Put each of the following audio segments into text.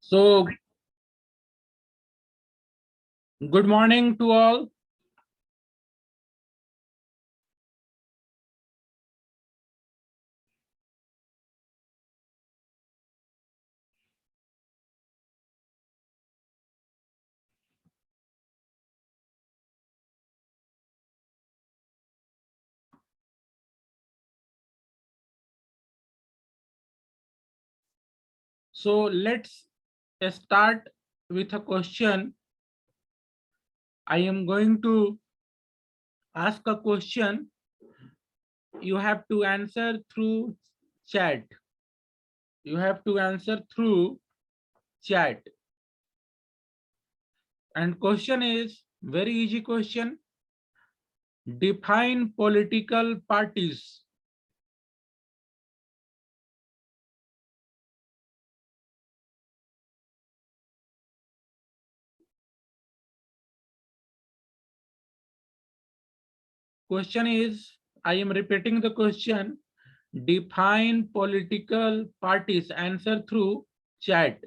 So, good morning to all. So, let's start with a question. I am going to ask a question. You have to answer through chat. You have to answer through chat. And question is very easy question. Define political parties. Question is, I am repeating the question. Define political parties. Answer through chat.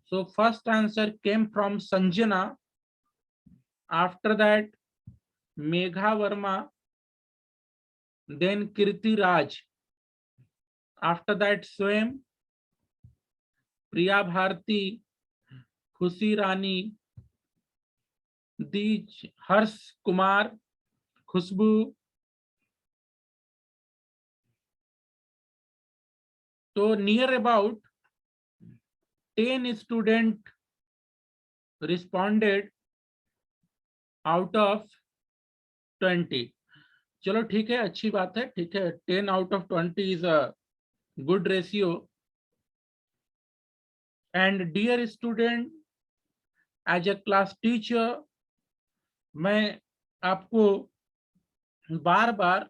So first answer came from Sanjana. After that, Megha Verma, then Kirti Raj. After that, Swayam, Priya Bharti, Khushi Rani, Dij, Harsh Kumar, Khushbu. So near about 10 students responded out of 20. चलो ठीक है, अच्छी बात है, ठीक है. 10 out of 20 is a good ratio. And dear student, as a class teacher, मैं आपको बार बार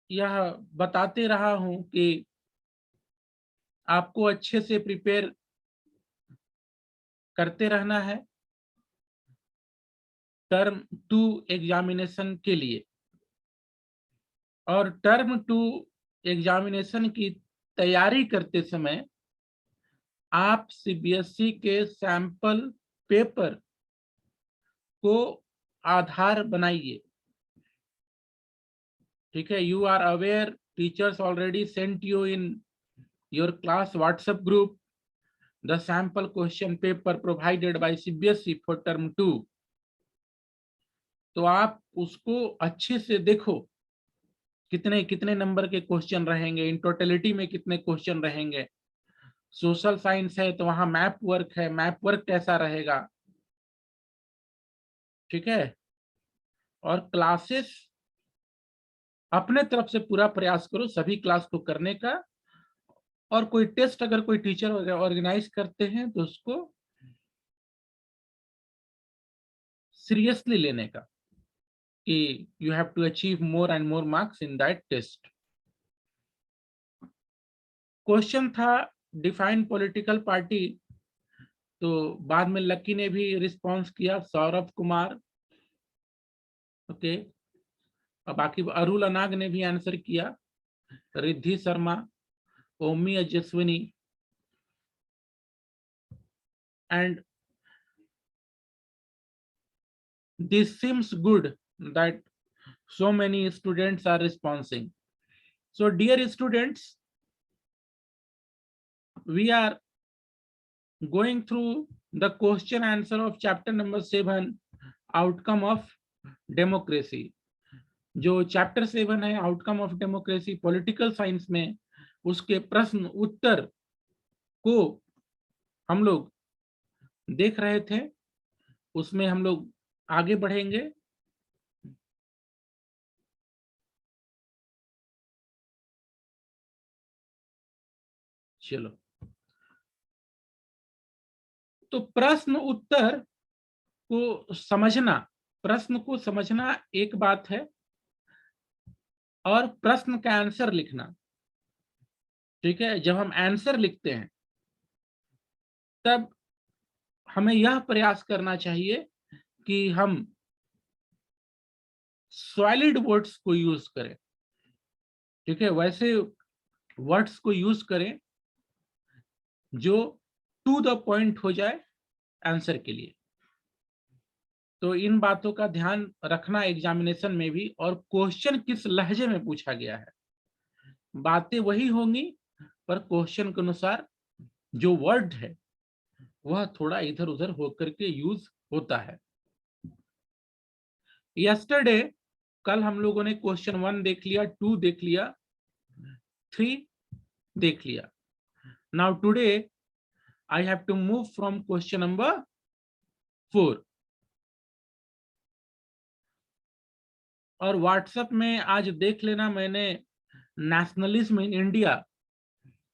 यह बताते रहा हूं कि आपको अच्छे से प्रिपेयर करते रहना है टर्म 2 एग्जामिनेशन के लिए. और टर्म 2 एग्जामिनेशन की तैयारी करते समय आप सीबीएसई के सैंपल पेपर को आधार बनाइए. ठीक है. You are aware, teachers already sent you in your class WhatsApp group the sample question paper provided by CBSE for term 2. तो आप उसको अच्छे से देखो, कितने कितने नंबर के क्वेश्चन रहेंगे, इन टोटलिटी में कितने क्वेश्चन रहेंगे. सोशल साइंस है तो वहां मैप वर्क है, मैप वर्क कैसा रहेगा. ठीक है. और क्लासेस अपने तरफ से पूरा प्रयास करो सभी क्लास को करने का. और कोई टेस्ट अगर कोई टीचर ऑर्गेनाइज करते हैं तो उसको सीरियसली लेने का कि you have to achieve more and more marks in that test. Question था डिफाइन पॉलिटिकल पार्टी, तो बाद में लकी ने भी रिस्पॉन्स किया, सौरभ कुमार. ओके. और बाकी अरुल अनाग ने भी आंसर किया, Riddhi Sharma, Omi Ajaswini. And this seems good that so many students are responding. So dear students, we are going through the question answer of chapter number 7, outcome of democracy. जो चैप्टर 7 है, outcome of democracy political science में, उसके प्रश्न उत्तर को हम लोग देख रहे थे. उसमें हम लोग आगे बढ़ेंगे. चलो, तो प्रश्न उत्तर को समझना, प्रश्न को समझना एक बात है, और प्रश्न का आंसर लिखना। ठीक है, जब हम आंसर लिखते हैं तब हमें यह प्रयास करना चाहिए कि हम सॉलिड वर्ड्स को यूज करें। ठीक है, वैसे वर्ड्स को यूज करें जो टू द पॉइंट हो जाए आंसर के लिए। तो इन बातों का ध्यान रखना एग्जामिनेशन में भी, और क्वेश्चन किस लहजे में पूछा गया है। बातें वही होंगी पर क्वेश्चन के अनुसार जो वर्ड है वह थोड़ा इधर उधर होकर के यूज होता है। यस्टरडे, कल हम लोगों ने क्वेश्चन 1 देख लिया, 2 देख लिया, 3 देख लिया। Now today I have to move from question number 4। और व्हाट्सएप में आज देख लेना, मैंने नेशनलिज्म इन इंडिया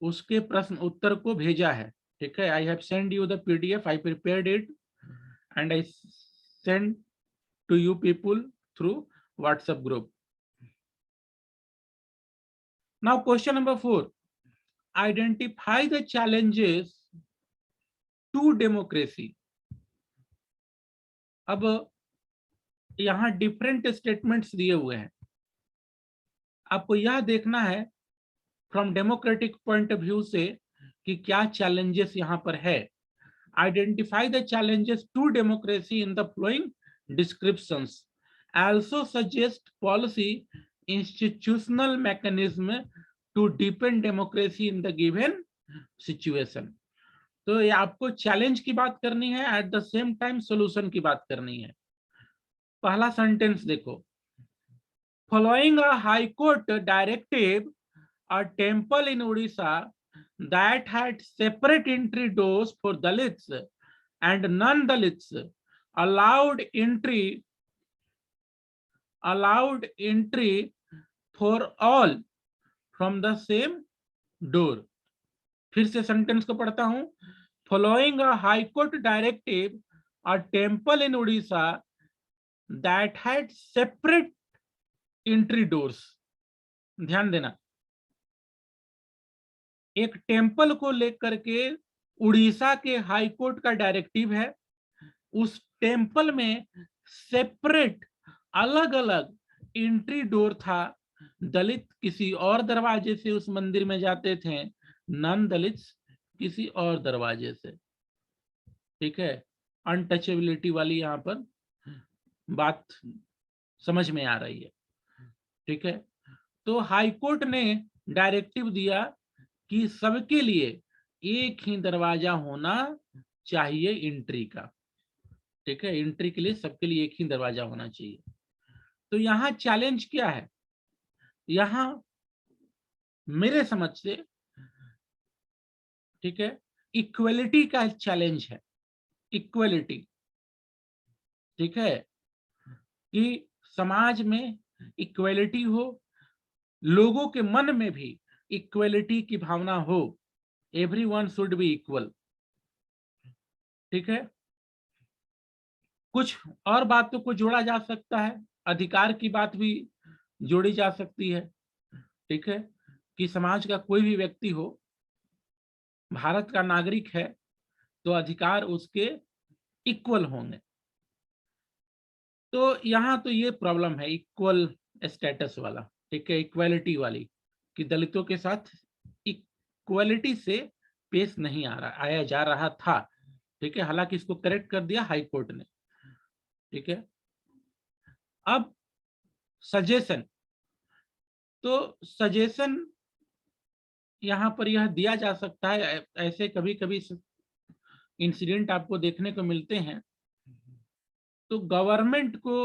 उसके प्रश्न उत्तर को भेजा है। ठीक है, I have send you the PDF, I prepared it and I send to you people through WhatsApp group. Now question number 4, identify the challenges to democracy. अब यहां डिफरेंट स्टेटमेंट्स दिए हुए हैं, आपको यह देखना है from democratic point of view से कि क्या चैलेंजेस यहां पर है। Identify the challenges to democracy in the following descriptions, also suggest policy institutional mechanism to deepen democracy in the given situation. तो ये आपको चैलेंज की बात करनी है, at the same time solution की बात करनी है। पहला सेंटेंस देखो, following a high court directive, a temple in Odisha that had separate entry doors for Dalits and non-Dalits allowed entry for all from the same door। फिर से sentence को पढ़ता हूं, following a high court directive, a temple in Odisha that had separate entry doors। ध्यान देना, एक temple को लेकर के उड़ीसा के हाई कोर्ट का डायरेक्टिव है। उस टेम्पल में सेपरेट अलग अलग एंट्री डोर था। दलित किसी और दरवाजे से उस मंदिर में जाते थे, नॉन दलित किसी और दरवाजे से। ठीक है, अनटचेबिलिटी वाली यहाँ पर बात समझ में आ रही है। ठीक है, तो हाई कोर्ट ने डायरेक्टिव दिया कि सबके लिए एक ही दरवाजा होना चाहिए एंट्री का। ठीक है, एंट्री के लिए सबके लिए एक ही दरवाजा होना चाहिए। तो यहाँ चैलेंज क्या है, यहाँ मेरे समझ से, ठीक है, इक्वलिटी का चैलेंज है। इक्वलिटी, ठीक है, कि समाज में इक्वलिटी हो, लोगों के मन में भी इक्वलिटी की भावना हो, एवरीवन शुड बी इक्वल। ठीक है, कुछ और बातों को जोड़ा जा सकता है, अधिकार की बात भी जोड़ी जा सकती है। ठीक है, कि समाज का कोई भी व्यक्ति हो, भारत का नागरिक है, तो अधिकार उसके इक्वल होंगे। तो यहाँ तो ये प्रॉब्लम है इक्वल स्टेटस वाला। ठीक है, इक्वालिटी वाली, कि दलितों के साथ इक्वालिटी से पेश नहीं आया जा रहा था। ठीक है, हालांकि इसको करेक्ट कर दिया हाई कोर्ट ने। ठीक है, अब सजेशन, तो सजेशन यहाँ पर यह दिया जा सकता है, ऐसे कभी कभी इंसिडेंट आपको देखने को मिलते हैं। तो गवर्नमेंट को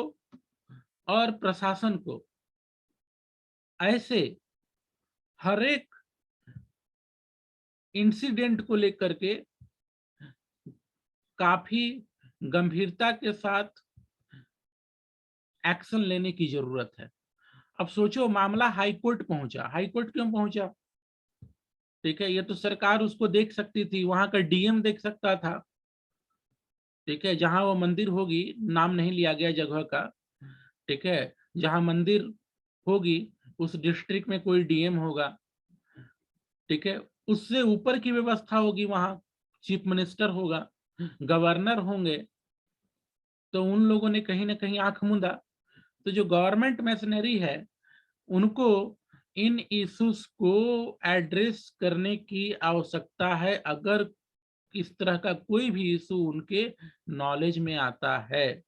और प्रशासन को ऐसे हर एक इंसिडेंट को लेकर के काफी गंभीरता के साथ एक्शन लेने की जरूरत है। अब सोचो, मामला हाई कोर्ट पहुंचा। हाई कोर्ट क्यों पहुंचा? ठीक है, ये तो सरकार उसको देख सकती थी, वहां का डीएम देख सकता था। ठीक है, जहां वो मंदिर होगी, नाम नहीं लिया गया जगह का। ठीक है, जहां मंदिर होगी उस डिस्ट्रिक्ट में कोई डीएम होगा, ठीक है, उससे ऊपर की व्यवस्था होगी, वहां चीफ मिनिस्टर होगा, गवर्नर होंगे, तो उन लोगों ने कहीं ना कहीं आंख मूंदा। तो जो गवर्नमेंट मशीनरी है उनको इन इश्यूज को एड्रेस करने की आवश्यकता है, अगर इस तरह का कोई भी इशू उनके नॉलेज में आता है।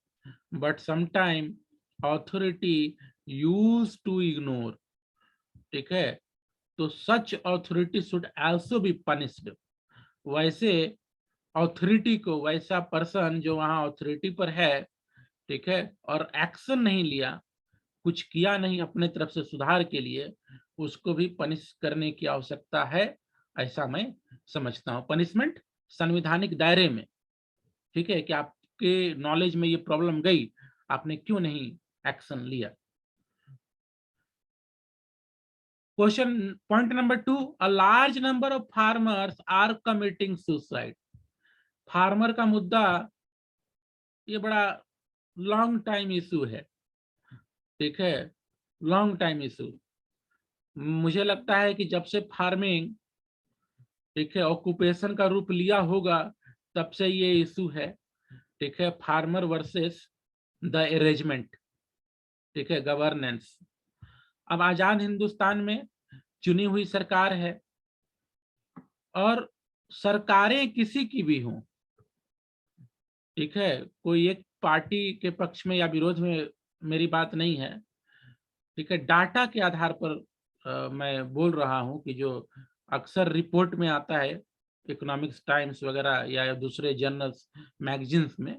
But sometime authority use to ignore, ठीक है, तो such authority should also be punished. वैसे ऑथोरिटी को, वैसा पर्सन जो वहां ऑथोरिटी पर है, ठीक है, और एक्शन नहीं लिया, कुछ किया नहीं अपने तरफ से सुधार के लिए, उसको भी पनिश करने की आवश्यकता है, ऐसा मैं समझता हूं। पनिशमेंट संवैधानिक दायरे में, ठीक है, कि आपके नॉलेज में ये प्रॉब्लम गई, आपने क्यों नहीं एक्शन लिया। Question point number 2, a large number of farmers are committing suicide. Farmer का मुद्दा ये बड़ा लॉन्ग टाइम इशू है, ठीक है, लॉन्ग टाइम इशू। मुझे लगता है कि जब से फार्मिंग, ठीक है, ऑक्यूपेशन का रूप लिया होगा, तब से ये इशू है, ठीक है, फार्मर वर्सेस द अरेंजमेंट, ठीक है, गवर्नेंस। अब आजाद हिंदुस्तान में चुनी हुई सरकार है, और सरकारें किसी की भी हों, ठीक है, कोई एक पार्टी के पक्ष में या विरोध में मेरी बात नहीं है, ठीक है, डाटा के आधार पर मैं बोल रहा हूं कि जो अक्सर रिपोर्ट में आता है, इकोनॉमिक्स टाइम्स वगैरह या दूसरे जर्नल्स, मैगजीन्स में,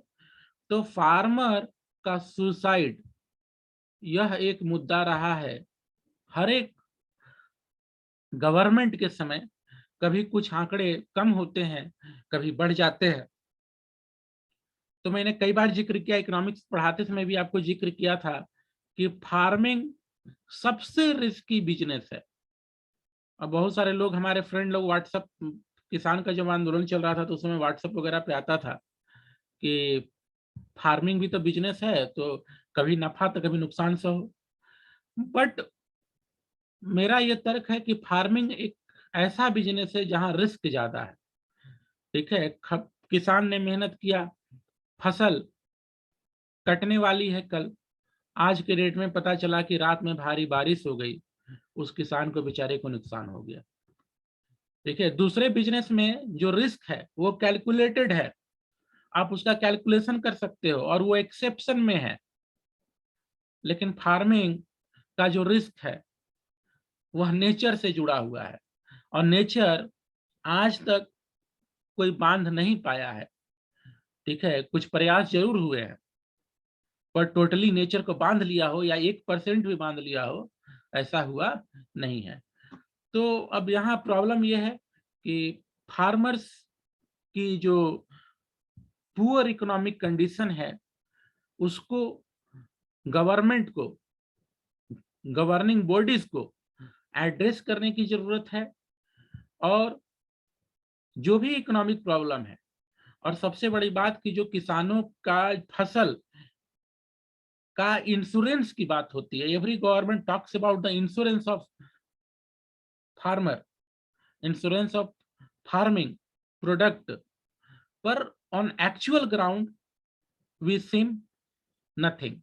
तो फार्मर का सुसाइड यह एक मुद्दा रहा है हर एक गवर्नमेंट के समय। कभी कुछ आंकड़े कम होते हैं, कभी बढ़ जाते हैं। तो मैंने कई बार जिक्र किया, इकोनॉमिक्स पढ़ाते समय भी आपको जिक्र किया था कि फार्मिंग सबसे रिस्की बिजनेस है। अब बहुत सारे लोग, हमारे फ्रेंड लोग, व्हाट्सएप, किसान का जब आंदोलन चल रहा था तो उस समय व्हाट्सएप वगैरह पे आता था कि फार्मिंग भी तो बिजनेस है, तो कभी नफा तो कभी नुकसान से हो। बट मेरा ये तर्क है कि फार्मिंग एक ऐसा बिजनेस है जहां रिस्क ज्यादा है, ठीक है। किसान ने मेहनत किया, फसल कटने वाली है कल, आज के डेट में पता चला कि रात में भारी बारिश हो गई, उस किसान को बेचारे को नुकसान हो गया। देखिए, दूसरे बिजनेस में जो रिस्क है वो कैलकुलेटेड है, आप उसका कैलकुलेशन कर सकते हो और वो एक्सेप्शन में है। लेकिन फार्मिंग का जो रिस्क है वह नेचर से जुड़ा हुआ है, और नेचर आज तक कोई बांध नहीं पाया है, ठीक है, कुछ प्रयास जरूर हुए हैं, पर टोटली नेचर को बांध लिया हो या 1% भी बांध लिया हो, ऐसा हुआ नहीं है। तो अब यहाँ प्रॉब्लम यह है कि फार्मर्स की जो पुअर इकोनॉमिक कंडीशन है उसको गवर्नमेंट को, गवर्निंग बॉडीज को एड्रेस करने की जरूरत है। और जो भी इकोनॉमिक प्रॉब्लम है, और सबसे बड़ी बात कि जो किसानों का फसल का इंश्योरेंस की बात होती है, every government talks about the insurance of farmer, insurance of farming product, पर on actual ground we seem nothing.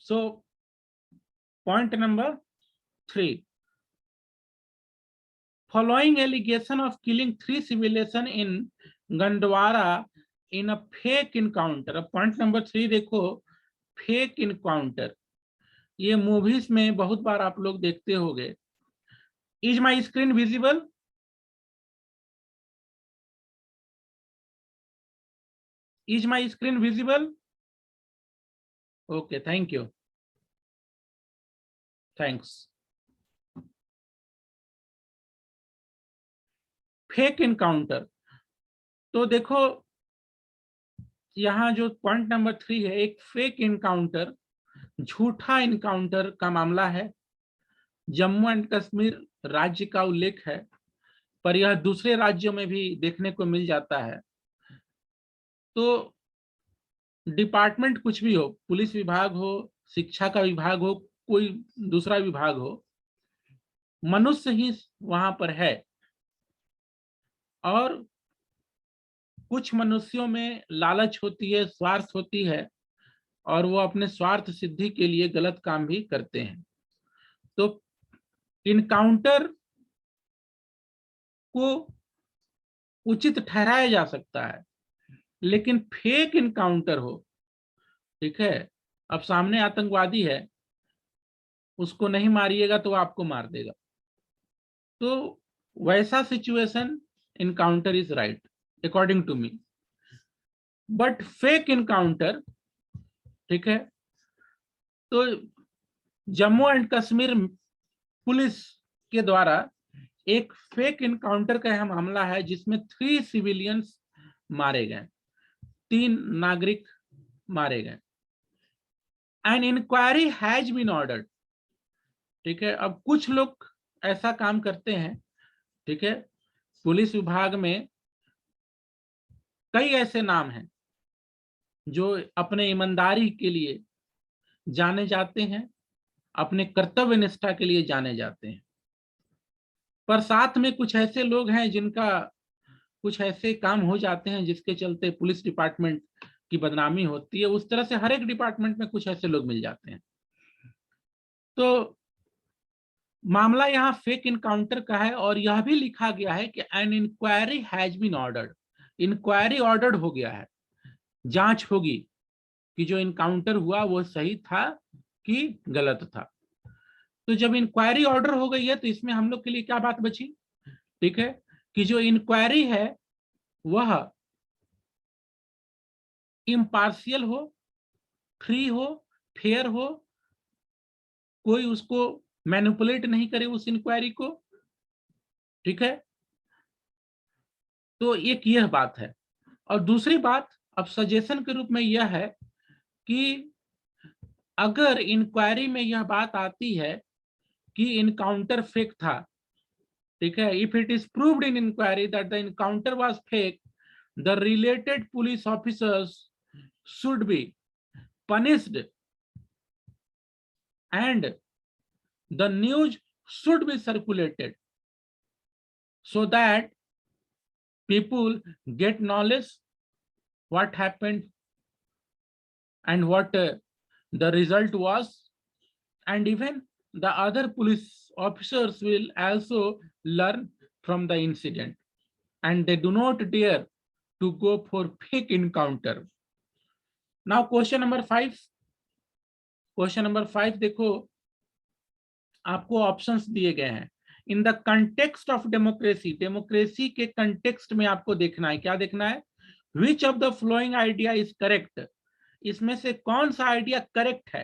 So point number 3, following allegation of killing 3 civilians in Gandwara in a fake encounter। अब point number 3 देखो, fake encounter, ये movies में बहुत बार आप लोग देखते होंगे। Is my screen visible? Is my screen visible? Okay, thank you, thanks. Fake encounter, तो देखो यहाँ जो पॉइंट नंबर 3 है, एक फेक इनकाउंटर, झूठा इनकाउंटर का मामला है। जम्मू एंड कश्मीर राज्य का उल्लेख है, पर यह दूसरे राज्यों में भी देखने को मिल जाता है। तो डिपार्टमेंट कुछ भी हो, पुलिस विभाग हो, शिक्षा का विभाग हो, कोई दूसरा विभाग हो, मनुष्य ही वहां पर है, और कुछ मनुष्यों में लालच होती है, स्वार्थ होती है, और वो अपने स्वार्थ सिद्धि के लिए गलत काम भी करते हैं। तो इनकाउंटर को उचित ठहराया जा सकता है, लेकिन फेक इनकाउंटर हो, ठीक है, अब सामने आतंकवादी है, उसको नहीं मारिएगा तो आपको मार देगा, तो वैसा situation encounter is right according to me. But fake encounter, ठीक है, तो जम्मू एंड कश्मीर पुलिस के द्वारा एक फेक इनकाउंटर का यह मामला है, जिसमें 3 सिविलियंस मारे गए, 3 नागरिक मारे गए। An inquiry has been ordered, ठीक है। अब कुछ लोग ऐसा काम करते हैं, ठीक है, पुलिस विभाग में कई ऐसे नाम हैं जो अपने ईमानदारी के लिए जाने जाते हैं, अपने कर्तव्य निष्ठा के लिए जाने जाते हैं, पर साथ में कुछ ऐसे लोग हैं जिनका कुछ ऐसे काम हो जाते हैं जिसके चलते पुलिस डिपार्टमेंट की बदनामी होती है। उस तरह से हर एक डिपार्टमेंट में कुछ ऐसे लोग मिल जाते हैं। तो मामला यहाँ फेक इनकाउंटर का है, और यह भी लिखा गया है कि an inquiry has been ordered, inquiry ordered हो गया है, जांच होगी कि जो इनकाउंटर हुआ वो सही था कि गलत था। तो जब इंक्वायरी ऑर्डर हो गई है, तो इसमें हम लोग के लिए क्या बात बची, ठीक है, कि जो इंक्वायरी है वह इम्पार्शियल हो, फ्री हो, फेयर हो, कोई उसको मैनिपुलेट नहीं करे उस इंक्वायरी को, ठीक है। तो एक यह बात है, और दूसरी बात अब सजेशन के रूप में यह है कि अगर इंक्वायरी में यह बात आती है कि इनकाउंटर फेक था, ठीक है, if it is proved in inquiry that the encounter was fake, the related police officers should be punished and the news should be circulated so that people get knowledge what happened and what the result was, and even the other police officers will also learn from the incident, and they do not dare to go for fake encounter. Now question number 5, question number 5 देखो, आपको options दिए गए हैं। In the context of democracy, democracy के context में आपको देखना है, क्या देखना है, which of the flowing idea is correct, इसमें से कौन सा आइडिया करेक्ट है,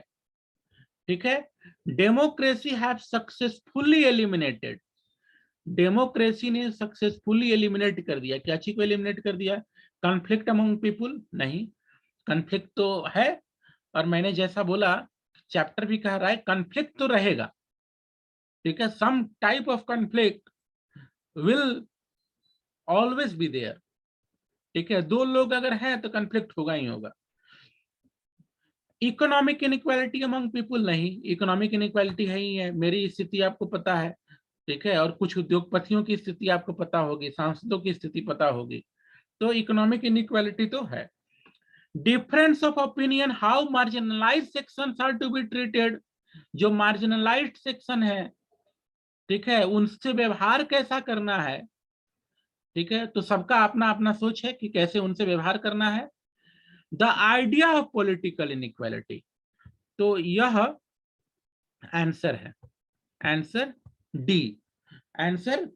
ठीक है। Democracy have successfully eliminated, democracy ने सक्सेसफुली एलिमिनेट कर दिया, क्या चीज को एलिमिनेट कर दिया, कॉन्फ्लिक्ट अमंग पीपुल, नहीं, कॉन्फ्लिक्ट तो है, और मैंने जैसा बोला चैप्टर भी कह रहा है कॉन्फ्लिक्ट तो रहेगा, ठीक है, some type of conflict will always be there, ठीक है, दो लोग अगर हैं तो कॉन्फ्लिक्ट होगा ही होगा। इकोनॉमिक इनइक्वालिटी अमंग पीपुल, नहीं, इकोनॉमिक इनइक्वालिटी है ही है, मेरी स्थिति आपको पता है, ठीक है, और कुछ उद्योगपतियों की स्थिति आपको पता होगी, सांसदों की स्थिति पता होगी, तो इकोनॉमिक इनइक्वालिटी तो है। Difference of opinion, how marginalised sections are to be treated, जो मार्जिनलाइज्ड सेक्शन है, ठीक है, उनसे व्यवहार कैसा करना है, ठीक है, तो सबका अपना अपना सोच है कि कैसे उनसे व्यवहार करना है। The idea of political inequality, तो यह आंसर है, आंसर डी, आंसर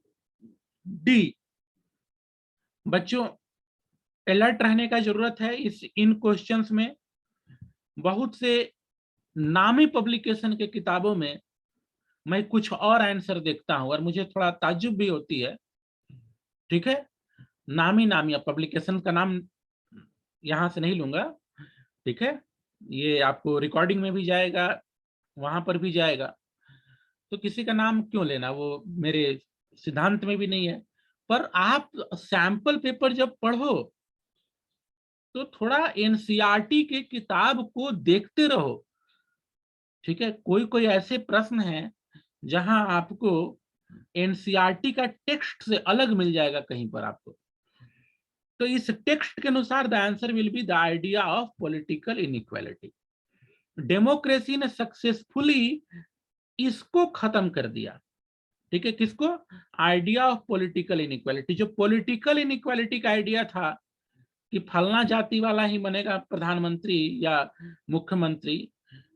डी। बच्चों अलर्ट रहने का जरूरत है, इन क्वेश्चंस में बहुत से नामी पब्लिकेशन के किताबों में मैं कुछ और आंसर देखता हूं और मुझे थोड़ा ताज्जुब भी होती है। ठीक है, नामी नामी पब्लिकेशन का नाम यहां से नहीं लूंगा। ठीक है, ये आपको रिकॉर्डिंग में भी जाएगा, वहां पर भी जाएगा, तो किसी का नाम क्यों लेना, वो मेरे सिद्धांत में भी नहीं है। पर आप सैंपल पेपर जब पढ़ो तो थोड़ा एनसीईआरटी के किताब को देखते रहो। ठीक है, कोई कोई ऐसे प्रश्न हैं जहां आपको एनसीईआरटी का टेक्स्ट से अलग मिल जाएगा कहीं पर आपको। तो इस टेक्स्ट के अनुसार the answer will be the idea of political inequality. Democracy ने सक्सेसफुली इसको खत्म कर दिया। ठीक है, किसको? Idea of political inequality. जो पॉलिटिकल इनइक्वालिटी का आइडिया था कि फलना जाति वाला ही बनेगा प्रधानमंत्री या मुख्यमंत्री,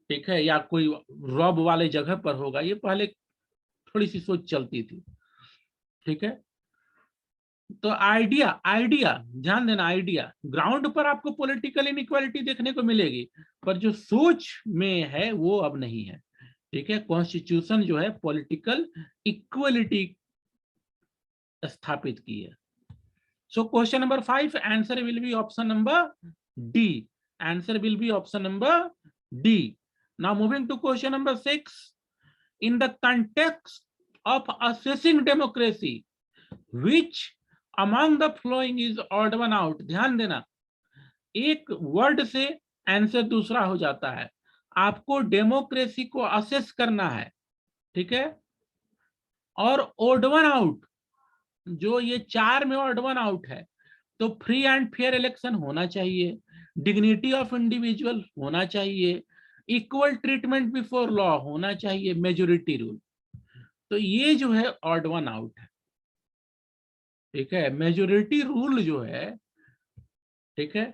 ठीक है, या कोई रॉब वाले जगह पर होगा, ये पहले थोड़ी सी सोच चलती थी। ठीक है, तो आइडिया आइडिया ध्यान देना, आइडिया ग्राउंड पर आपको पॉलिटिकल इनइक्वालिटी देखने को मिलेगी, पर जो सोच में है वो अब नहीं है। ठीक है, कॉन्स्टिट्यूशन जो है पॉलिटिकल इक्वलिटी स्थापित की है। So question number 5 answer will be option number D. Answer will be option number D. Now moving to question number 6, in the context of assessing democracy which among the following is odd one out। ध्यान देना, एक word से answer दूसरा हो जाता है। आपको democracy को असेस करना है, ठीक है, और ओड वन आउट, जो ये 4 में ओड वन आउट है, तो फ्री एंड फेयर इलेक्शन होना चाहिए, डिग्निटी ऑफ इंडिविजुअल होना चाहिए, इक्वल ट्रीटमेंट बिफोर लॉ होना चाहिए, मेजोरिटी रूल। तो ये जो है ऑड वन आउट है। ठीक है, मेजोरिटी रूल जो है, ठीक है,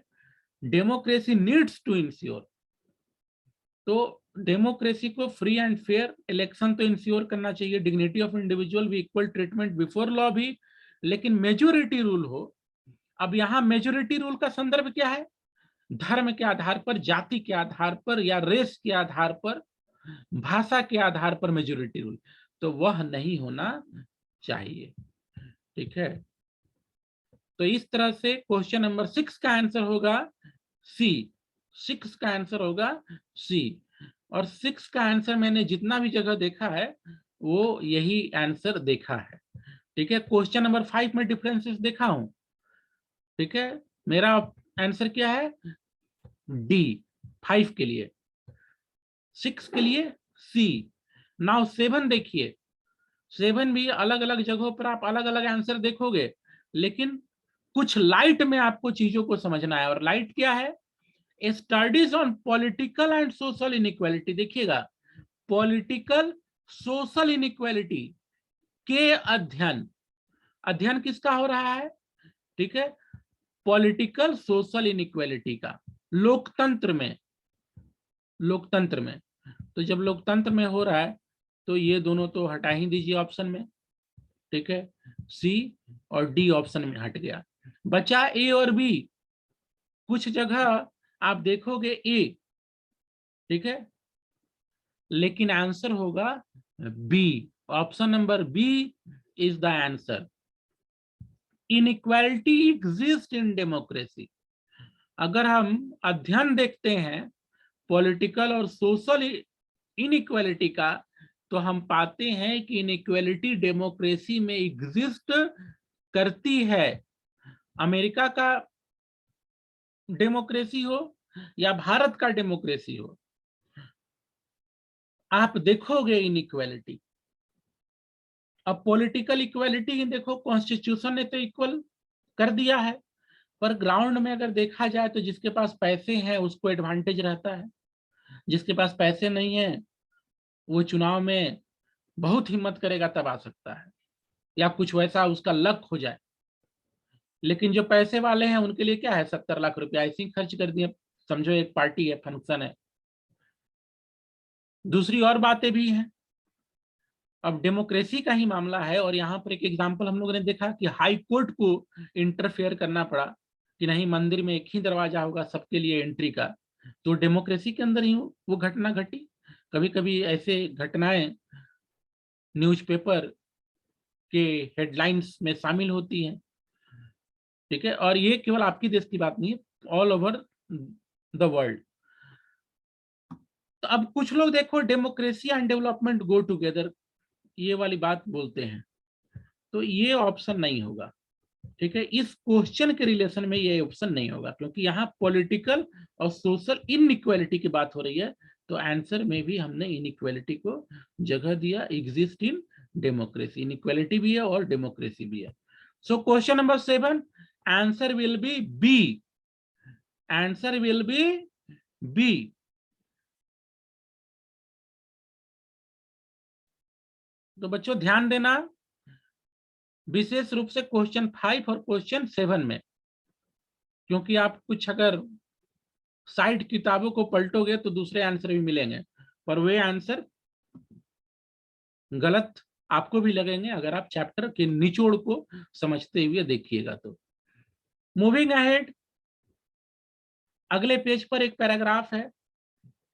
डेमोक्रेसी नीड्स टू इंश्योर। तो डेमोक्रेसी को फ्री एंड फेयर इलेक्शन तो इंश्योर करना चाहिए, डिग्निटी ऑफ इंडिविजुअल भी, इक्वल ट्रीटमेंट बिफोर लॉ भी, लेकिन मेजोरिटी रूल हो। अब यहाँ मेजोरिटी रूल का संदर्भ क्या है? धर्म के आधार पर, जाति के आधार पर, या रेस के आधार पर, भाषा के आधार पर मेजोरिटी रूल, तो वह नहीं होना चाहिए। ठीक है, तो इस तरह से क्वेश्चन नंबर 6 का आंसर होगा सी। 6 का आंसर होगा सी, और 6 का आंसर मैंने जितना भी जगह देखा है वो यही आंसर देखा है। ठीक है, क्वेश्चन नंबर 5 में डिफरेंसेस देखा हूं। ठीक है, मेरा आंसर क्या है? डी 5 के लिए, 6 के लिए सी। नाउ 7 देखिए, 7 भी अलग अलग जगहों पर आप अलग अलग आंसर देखोगे, लेकिन कुछ लाइट में आपको चीजों को समझना है। और लाइट क्या है? Studies on political and social inequality. देखिएगा, पॉलिटिकल सोशल इनइक्वालिटी के अध्ययन, अध्ययन किसका हो रहा है? ठीक है, पॉलिटिकल सोशल इनइक्वालिटी का, लोकतंत्र में। लोकतंत्र में, तो जब लोकतंत्र में हो रहा है तो ये दोनों तो हटा ही दीजिए ऑप्शन में। ठीक है, सी और डी ऑप्शन में हट गया, बचा ए और बी। कुछ जगह आप देखोगे ए, ठीक है, लेकिन आंसर होगा B. Option number B is the answer. Inequality exist in democracy. अगर हम अध्ययन देखते हैं पॉलिटिकल और सोशल इनइक्वालिटी का, तो हम पाते हैं कि इनइक्वालिटी डेमोक्रेसी में एग्जिस्ट करती है। अमेरिका का डेमोक्रेसी हो या भारत का डेमोक्रेसी हो, आप देखोगे इनइक्वालिटी। अब पॉलिटिकल इक्वालिटी देखो, कॉन्स्टिट्यूशन ने तो इक्वल कर दिया है, पर ग्राउंड में अगर देखा जाए तो जिसके पास पैसे हैं उसको एडवांटेज रहता है, जिसके पास पैसे नहीं है वो चुनाव में बहुत हिम्मत करेगा तब आ सकता है, या कुछ वैसा उसका लक हो जाए। लेकिन जो पैसे वाले हैं उनके लिए क्या है, 70 लाख रुपया ऐसे ही खर्च कर दिए, समझो एक पार्टी है, फंक्शन है। दूसरी और बातें भी हैं। अब डेमोक्रेसी का ही मामला है, और यहाँ पर एक एग्जाम्पल हम लोगों ने देखा कि हाई कोर्ट को इंटरफेयर करना पड़ा कि नहीं, मंदिर में एक ही दरवाजा होगा सबके लिए एंट्री का, तो डेमोक्रेसी के अंदर ही वो घटना घटी। कभी कभी ऐसे घटनाएं न्यूज़पेपर के हेडलाइंस में शामिल होती हैं, ठीक है। और ये केवल आपकी देश की बात नहीं है, ऑल ओवर द वर्ल्ड। तो अब कुछ लोग देखो democracy and development go together ये वाली बात बोलते हैं, तो ये ऑप्शन नहीं होगा, ठीक है। इस क्वेश्चन के रिलेशन में ये ऑप्शन नहीं होगा, क्योंकि यहाँ पॉलिटिकल और सोशल इनइक्वालिटी की बात हो रही है। तो आंसर में भी हमने इनइक्वालिटी को जगह दिया, एग्जिस्ट इन डेमोक्रेसी। इनइक्वालिटी भी है और डेमोक्रेसी भी है। So question number 7 answer will be B. Answer will be B. तो बच्चों ध्यान देना विशेष रूप से क्वेश्चन 5 और क्वेश्चन 7 में, क्योंकि आप कुछ अगर साइड किताबों को पलटोगे तो दूसरे आंसर भी मिलेंगे, पर वे आंसर गलत आपको भी लगेंगे अगर आप चैप्टर के निचोड़ को समझते हुए देखिएगा। तो मूविंग अहेड, अगले पेज पर एक पैराग्राफ है,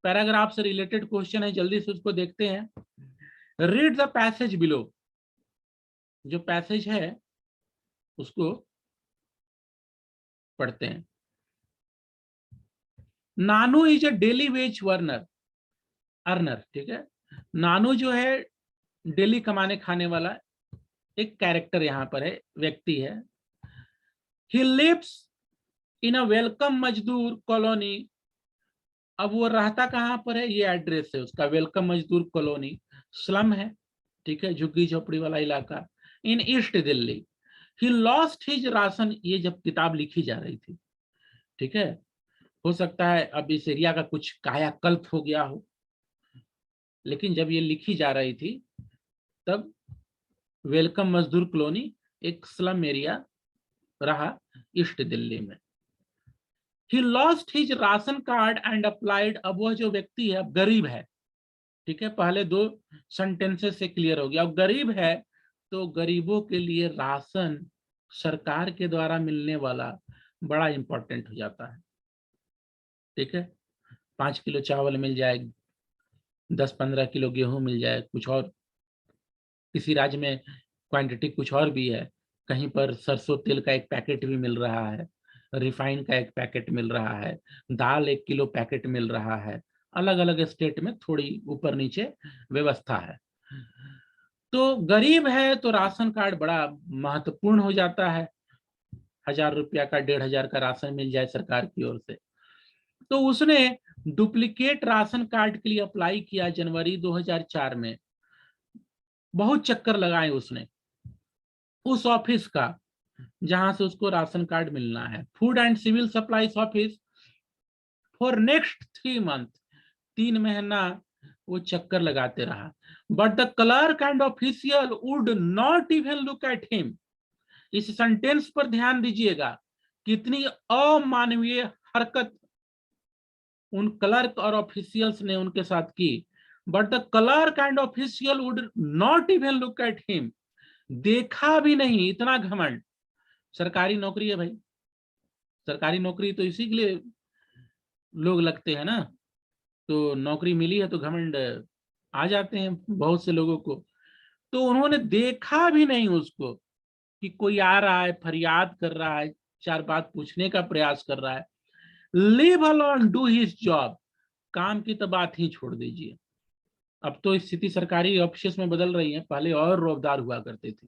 पैराग्राफ से रिलेटेड क्वेश्चन है, जल्दी से उसको देखते हैं। Read the passage below. जो पैसेज है उसको पढ़ते हैं। Nanu is a daily wage earner, ठीक है। नानू जो है डेली कमाने खाने वाला एक कैरेक्टर यहाँ पर है, व्यक्ति है। He lives in a Welcome Mazdoor colony. अब वो रहता कहाँ पर है, ये एड्रेस है उसका, वेलकम मजदूर कॉलोनी, स्लम है, ठीक है, झुग्गी झोपड़ी वाला इलाका, in east Delhi. He lost his ration, ये जब किताब लिखी जा रही थी, ठीक है। हो सकता है अब इस एरिया का कुछ कायाकल्प हो गया हो, लेकिन जब ये लिखी जा रही थी तब वेलकम मजदूर कॉलोनी एक स्लम एरिया रहा ईस्ट दिल्ली में। ही lost his ration card and applied. अब वह जो व्यक्ति है अब गरीब है, ठीक है, पहले दो सेंटेंसेस से क्लियर हो गया। अब गरीब है तो गरीबों के लिए राशन सरकार के द्वारा मिलने वाला बड़ा इंपॉर्टेंट हो जाता है, ठीक है। 5 किलो चावल मिल जाए, 10-15 किलो गेहूं मिल जाए, कुछ और किसी राज्य में क्वांटिटी कुछ और भी है, कहीं पर सरसों तेल का एक पैकेट भी मिल रहा है, रिफाइन का एक पैकेट मिल रहा है, दाल 1 किलो पैकेट मिल रहा है। अलग अलग स्टेट में थोड़ी ऊपर नीचे व्यवस्था है। तो गरीब है तो राशन कार्ड बड़ा महत्वपूर्ण हो जाता है। 1,000 रुपया का 1,500 का राशन मिल जाए सरकार की ओर से। तो उसने डुप्लीकेट राशन कार्ड के लिए अप्लाई किया जनवरी 2004 में। बहुत चक्कर लगाए उसने उस ऑफिस का जहां से उसको राशन कार्ड मिलना है, food and civil supplies office, for next 3 month. 3 महीना वो चक्कर लगाते रहा, but the clerk and official would not even look at him. इस सेंटेंस पर ध्यान दीजिएगा, कितनी अमानवीय हरकत उन क्लर्क और ऑफिशियल्स ने उनके साथ की। But the clerk and official would not even look at him. देखा भी नहीं, इतना घमंड। सरकारी नौकरी है भाई, सरकारी नौकरी तो इसी के लिए लोग लगते हैं ना, तो नौकरी मिली है तो घमंड आ जाते हैं बहुत से लोगों को। तो उन्होंने देखा भी नहीं उसको कि कोई आ रहा है, फरियाद कर रहा है, 4 बात पूछने का प्रयास कर रहा है। Leave alone do his job. काम की तो बात ही छोड़ दीजिए। अब तो स्थिति सरकारी ऑफिस में बदल रही है, पहले और रौबदार हुआ करते थे।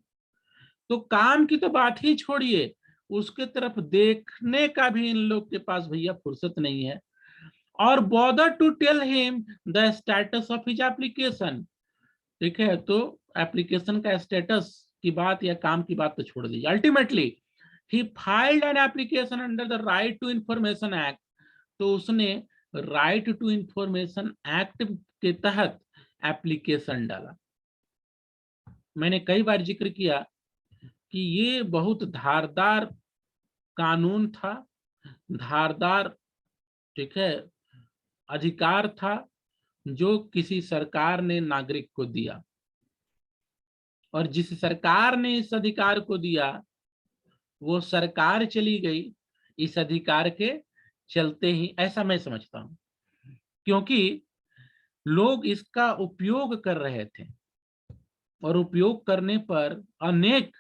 तो काम की तो बात ही छोड़िए, उसके तरफ देखने का भी इन लोग के पास भैया फुर्सत नहीं है। और bother to tell him the status of his application, ठीक है। तो एप्लीकेशन का स्टेटस की बात या काम की बात तो छोड़ दीजिए। Ultimately he filed an application under the right to information act. तो उसने राइट टू इंफॉर्मेशन एक्ट के तहत एप्लीकेशन डाला। मैंने कई बार जिक्र किया कि ये बहुत धारदार कानून था, धारदार, ठीक है, अधिकार था जो किसी सरकार ने नागरिक को दिया। और जिस सरकार ने इस अधिकार को दिया वो सरकार चली गई इस अधिकार के चलते ही, ऐसा मैं समझता हूं, क्योंकि लोग इसका उपयोग कर रहे थे और उपयोग करने पर अनेक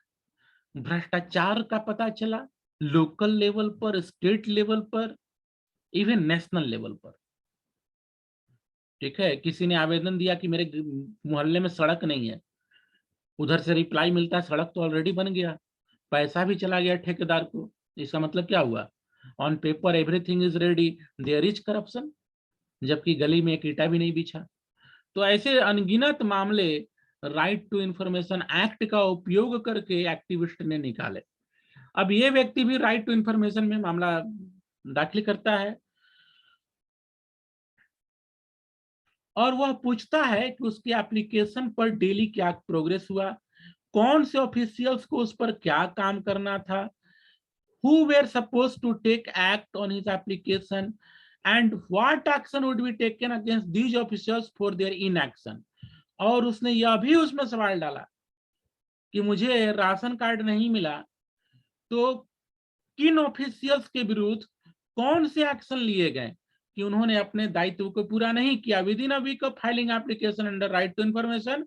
भ्रष्टाचार का पता चला, लोकल लेवल पर, स्टेट लेवल पर, इवन नेशनल लेवल पर। ठीक है, किसी ने आवेदन दिया कि मेरे मोहल्ले में सड़क नहीं है, उधर से रिप्लाई मिलता है सड़क तो ऑलरेडी बन गया, पैसा भी चला गया ठेकेदार को। इसका मतलब क्या हुआ? On paper everything is ready, there is corruption, जबकि गली में एक ईंटा भी नहीं बिछा। तो ऐसे अनगिनत मामले राइट टू इंफॉर्मेशन एक्ट का उपयोग करके एक्टिविस्ट ने निकाले। अब ये व्यक्ति भी राइट टू इंफॉर्मेशन में मामला दाखिल करता है और वह पूछता है कि उसके एप्लीकेशन पर डेली क्या प्रोग्रेस हुआ, कौन से ऑफिशियल्स को उस पर क्या काम करना था, who were supposed to take act on his application and what action would be taken against these officers for their inaction। और उसने यह भी उसमें सवाल डाला कि मुझे राशन कार्ड नहीं मिला तो किन ऑफिशियल्स के विरुद्ध कौन से एक्शन लिए गए कि उन्होंने अपने दायित्व को पूरा नहीं किया। Within a week of filing application under right to information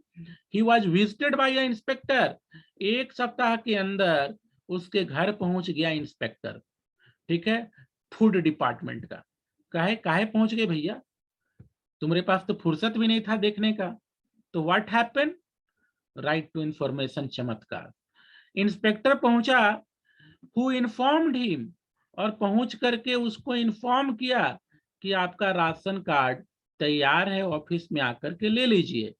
he was visited by a inspector. एक सप्ताह के अंदर उसके घर पहुंच गया इंस्पेक्टर, ठीक है, फूड डिपार्टमेंट का। काहे पहुंच गए भैया, तुम्हारे पास तो फुर्सत भी नहीं था देखने का। तो what happen? Right to information चमत्कार। इंस्पेक्टर पहुंचा, हु इन्फॉर्म्ड हिम, और पहुंच करके उसको इन्फॉर्म किया कि आपका राशन कार्ड तैयार है, ऑफिस में आकर के ले लीजिए।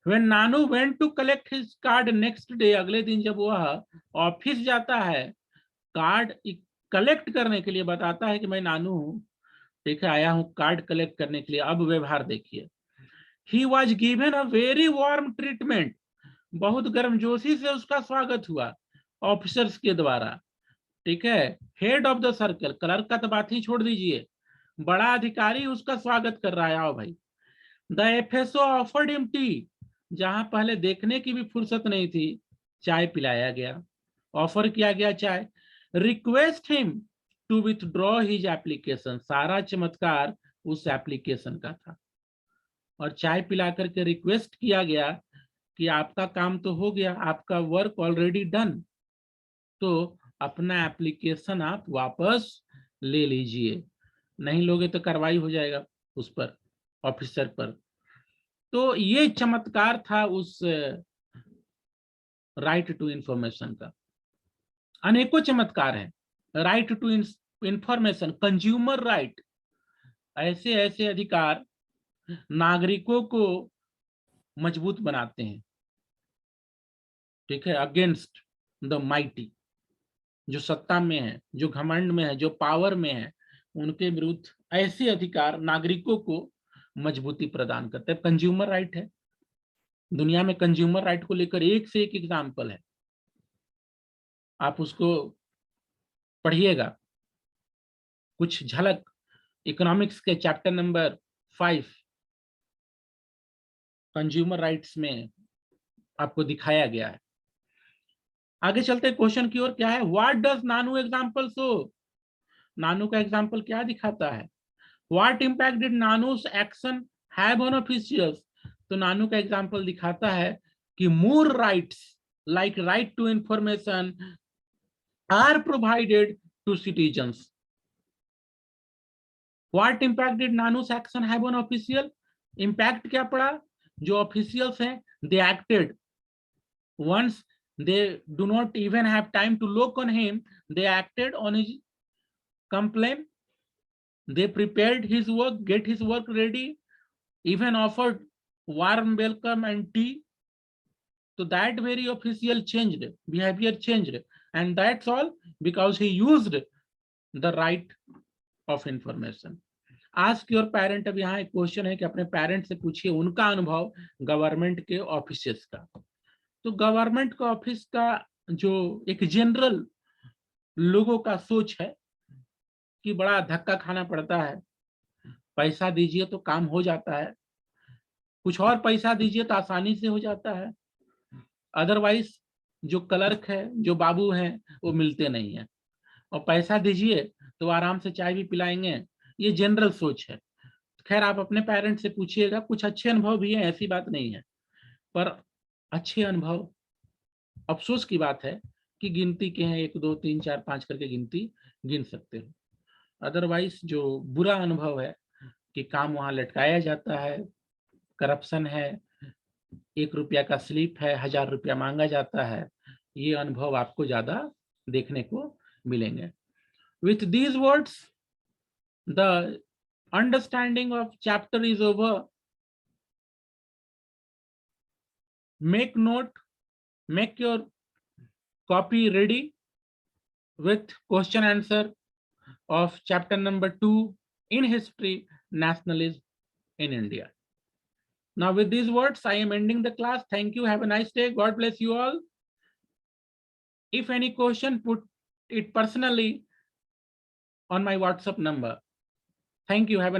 When Nanu went to collect his card next day, अगले दिन जब वह ऑफिस जाता है कार्ड कलेक्ट करने के लिए, बताता है कि मैं नानू हूं, ठीक है, आया हूं कार्ड कलेक्ट करने के लिए। अब व्यवहार देखिए, he was given a very warm treatment, बहुत गर्मजोशी से उसका स्वागत हुआ ऑफिसर्स के द्वारा। ठीक है, head of the circle, clerk का तो बात ही छोड़ दीजिए, बड़ा अधिकारी उसका स्वागत कर रहा है, आओ भाई। The FSO offered him T, जहां पहले देखने की भी फुर्सत नहीं थी, चाय पिलाया गया, ऑफर किया गया चाय। Request him to withdraw his application, सारा चमत्कार उस एप्लीकेशन का था। और चाय पिला करके रिक्वेस्ट किया गया कि आपका काम तो हो गया, आपका वर्क ऑलरेडी डन, तो अपना एप्लीकेशन आप वापस ले लीजिए, नहीं लोगे तो कार्रवाई हो जाएगा उस पर, ऑफिसर पर। तो ये चमत्कार था उस राइट टू इंफॉर्मेशन का। अनेकों चमत्कार हैं right to information, consumer right, ऐसे ऐसे अधिकार नागरिकों को मजबूत बनाते हैं, ठीक है, अगेंस्ट द माइटी, जो सत्ता में है, जो घमंड में है, जो पावर में है, उनके विरुद्ध ऐसे अधिकार नागरिकों को मजबूती प्रदान करते हैं। कंज्यूमर राइट है, दुनिया में कंज्यूमर राइट को लेकर एक से एक एग्जाम्पल है, आप उसको पढ़िएगा। कुछ झलक इकोनॉमिक्स के चैप्टर नंबर 5 कंज्यूमर राइट्स में आपको दिखाया गया है। आगे चलते क्वेश्चन की ओर, क्या है, what does Nanu example show, Nanu का एग्जाम्पल क्या दिखाता है। What impact did Nanu's action have on officials, तो नानू का एग्जाम्पल दिखाता है कि more rights like right to information are provided to citizens. What impact did Nanu's action have on official, impact क्या पड़ा, जो ऑफिशियल्स हैं they acted, once they do not even have time to look on him, they acted on his complaint, they prepared his work, get his work ready, even offered warm welcome and tea. So that very official changed, behavior changed, and that's all because he used the right of information. Ask your parent, अब यहाँ एक question है कि अपने parent से पूछिए उनका अनुभव गवर्नमेंट के ऑफिसेस का। तो गवर्नमेंट का ऑफिस का जो एक जनरल लोगों का सोच है कि बड़ा धक्का खाना पड़ता है, पैसा दीजिए तो काम हो जाता है, कुछ और पैसा दीजिए तो आसानी से हो जाता है, अदरवाइज जो क्लर्क है, जो बाबू हैं, वो मिलते नहीं है, और पैसा दीजिए तो आराम से चाय भी पिलाएंगे। ये जनरल सोच है। खैर आप अपने पेरेंट्स से पूछिएगा, कुछ अच्छे अनुभव भी हैं, ऐसी बात नहीं है, पर अच्छे अनुभव, अफसोस की बात है कि गिनती के हैं, 1 2 3 4 5 करके गिनती गिन सकते हो। अदरवाइज जो बुरा अनुभव है कि काम वहां लटकाया जाता है, करप्शन है, 1 रुपया का स्लिप है, 1000 रुपया मांगा जाता है, ये अनुभव आपको ज्यादा देखने को मिलेंगे। With these words the understanding of chapter is over. Make note, make your copy ready with question answer of chapter number 2 in history, nationalism in India. Now with these words I am ending the class. Thank you, have a nice day, God bless you all. If any question, put it personally on my WhatsApp number. Thank you, have a